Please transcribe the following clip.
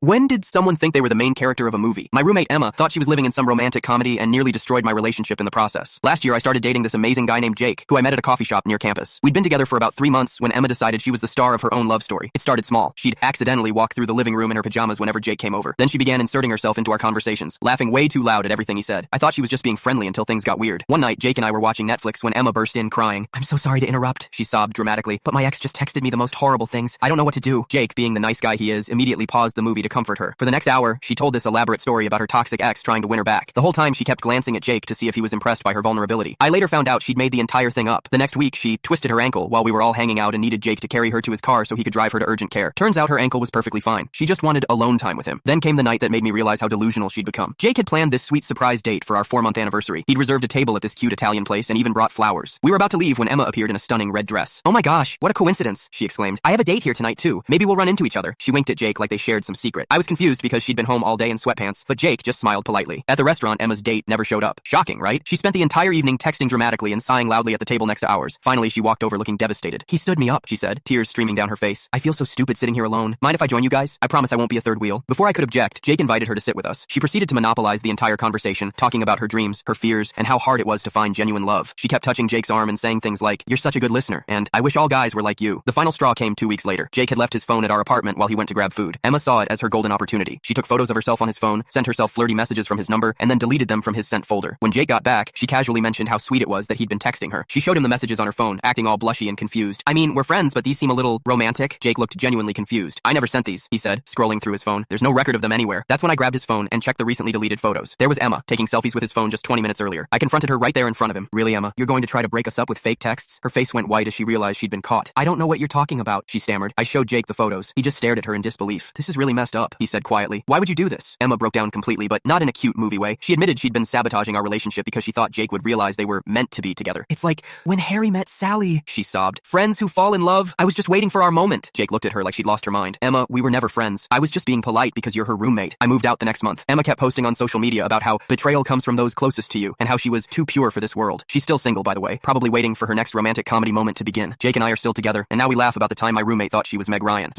When did someone think they were the main character of a movie? My roommate Emma thought she was living in some romantic comedy and nearly destroyed my relationship in the process. Last year, I started dating this amazing guy named Jake, who I met at a coffee shop near campus. We'd been together for about 3 months when Emma decided she was the star of her own love story. It started small. She'd accidentally walk through the living room in her pajamas whenever Jake came over. Then she began inserting herself into our conversations, laughing way too loud at everything he said. I thought she was just being friendly until things got weird. One night, Jake and I were watching Netflix when Emma burst in crying. "I'm so sorry to interrupt," she sobbed dramatically, "but my ex just texted me the most horrible things. I don't know what to do." Jake, being the nice guy he is, immediately paused the movie to comfort her. For the next hour, she told this elaborate story about her toxic ex trying to win her back. The whole time, she kept glancing at Jake to see if he was impressed by her vulnerability. I later found out she'd made the entire thing up. The next week, she twisted her ankle while we were all hanging out and needed Jake to carry her to his car so he could drive her to urgent care. Turns out her ankle was perfectly fine. She just wanted alone time with him. Then came the night that made me realize how delusional she'd become. Jake had planned this sweet surprise date for our 4-month anniversary. He'd reserved a table at this cute Italian place and even brought flowers. We were about to leave when Emma appeared in a stunning red dress. "Oh my gosh, what a coincidence," she exclaimed. "I have a date here tonight too. Maybe we'll run into each other." She winked at Jake like they shared some secret. I was confused because she'd been home all day in sweatpants, but Jake just smiled politely. At the restaurant, Emma's date never showed up. Shocking, right? She spent the entire evening texting dramatically and sighing loudly at the table next to ours. Finally, she walked over looking devastated. "He stood me up," she said, tears streaming down her face. "I feel so stupid sitting here alone. Mind if I join you guys? I promise I won't be a third wheel." Before I could object, Jake invited her to sit with us. She proceeded to monopolize the entire conversation, talking about her dreams, her fears, and how hard it was to find genuine love. She kept touching Jake's arm and saying things like, "You're such a good listener," and "I wish all guys were like you." The final straw came 2 weeks later. Jake had left his phone at our apartment while he went to grab food. Emma saw it as her golden opportunity. She took photos of herself on his phone, sent herself flirty messages from his number, and then deleted them from his sent folder. When Jake got back, she casually mentioned how sweet it was that he'd been texting her. She showed him the messages on her phone, acting all blushy and confused. "I mean, we're friends, but these seem a little romantic." Jake looked genuinely confused. "I never sent these," he said, scrolling through his phone. "There's no record of them anywhere." That's when I grabbed his phone and checked the recently deleted photos. There was Emma, taking selfies with his phone just 20 minutes earlier. I confronted her right there in front of him. "Really, Emma? You're going to try to break us up with fake texts?" Her face went white as she realized she'd been caught. "I don't know what you're talking about," she stammered. I showed Jake the photos. He just stared at her in disbelief. "This is really messed up," he said quietly. "Why would you do this?" Emma broke down completely, but not in a cute movie way. She admitted she'd been sabotaging our relationship because she thought Jake would realize they were meant to be together. "It's like when Harry met Sally," she sobbed. "Friends who fall in love. I was just waiting for our moment." Jake looked at her like she'd lost her mind. "Emma, we were never friends. I was just being polite because you're her roommate." I moved out the next month. Emma kept posting on social media about how betrayal comes from those closest to you and how she was too pure for this world. She's still single, by the way, probably waiting for her next romantic comedy moment to begin. Jake and I are still together, and now we laugh about the time my roommate thought she was Meg Ryan.